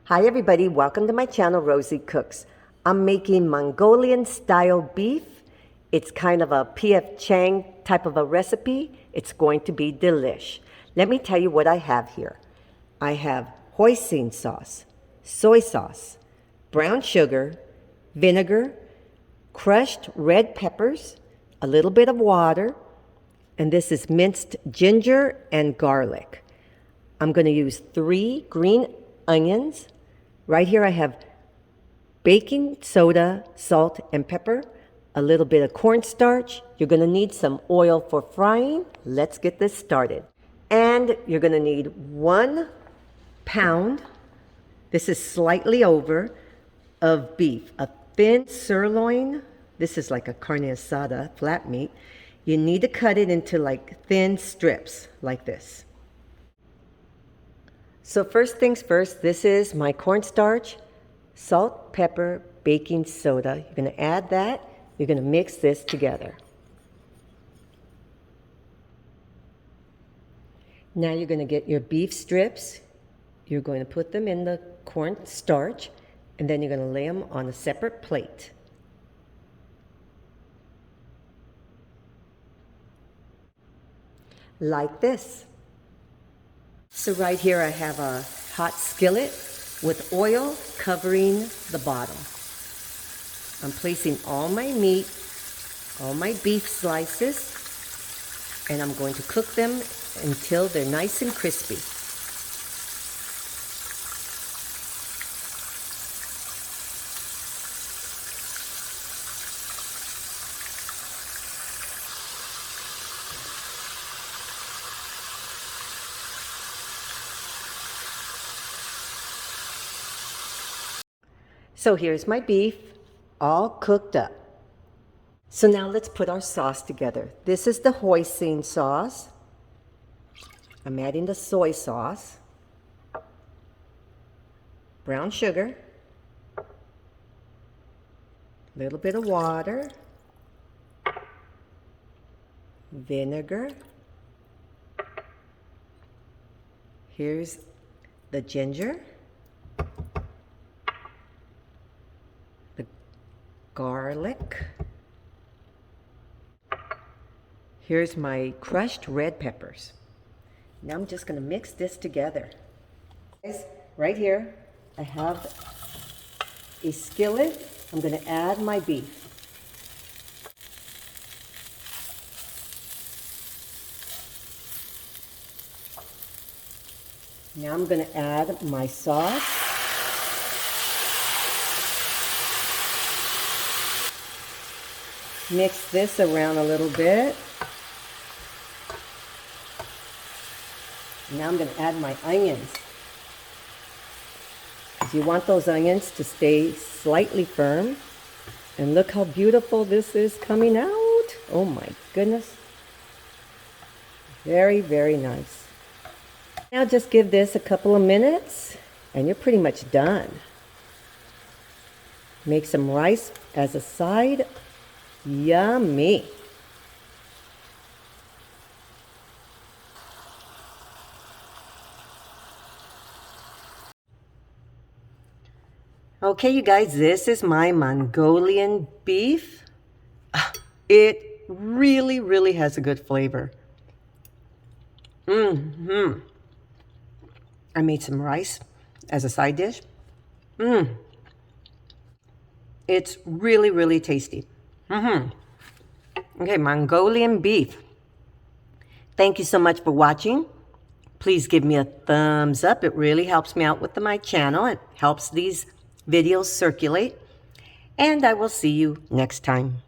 Hi everybody, welcome to my channel, Rosie Cooks. I'm making Mongolian style beef. It's kind of a P.F. Chang type of a recipe. It's going to be delish. Let me tell you what I have here. I have hoisin sauce, soy sauce, brown sugar, vinegar, crushed red peppers, a little bit of water, and this is minced ginger and garlic. I'm going to use 3 green onions. Right here I have baking soda, salt, and pepper, a little bit of cornstarch. You're going to need some oil for frying. Let's get this started. And you're going to need 1 pound, this is slightly over, of beef. A thin sirloin, this is like a carne asada, flat meat. You need to cut it into like thin strips like this. So first things first, this is my cornstarch, salt, pepper, baking soda. You're going to add that. You're going to mix this together. Now you're going to get your beef strips. You're going to put them in the cornstarch, and then you're going to lay them on a separate plate. Like this. So right here I have a hot skillet with oil covering the bottom. I'm placing all my meat, all my beef slices, and I'm going to cook them until they're nice and crispy. So here's my beef, all cooked up. So now let's put our sauce together. This is the hoisin sauce. I'm adding the soy sauce, brown sugar, a little bit of water, vinegar. Here's the ginger, garlic. Here's my crushed red peppers. Now I'm just going to mix this together. Right here I have a skillet. I'm going to add my beef. Now I'm going to add my sauce. Mix this around a little bit. Now I'm going to add my onions. You want those onions to stay slightly firm. And look how beautiful this is coming out. Oh my goodness. Very, very nice. Now just give this a couple of minutes and you're pretty much done. Make some rice as a side. Yummy. Okay, you guys, this is my Mongolian beef. It really, really has a good flavor. I made some rice as a side dish. It's really, really tasty. Okay, Mongolian beef. Thank you so much for watching. Please give me a thumbs up. It really helps me out with my channel. It helps these videos circulate. And I will see you next time.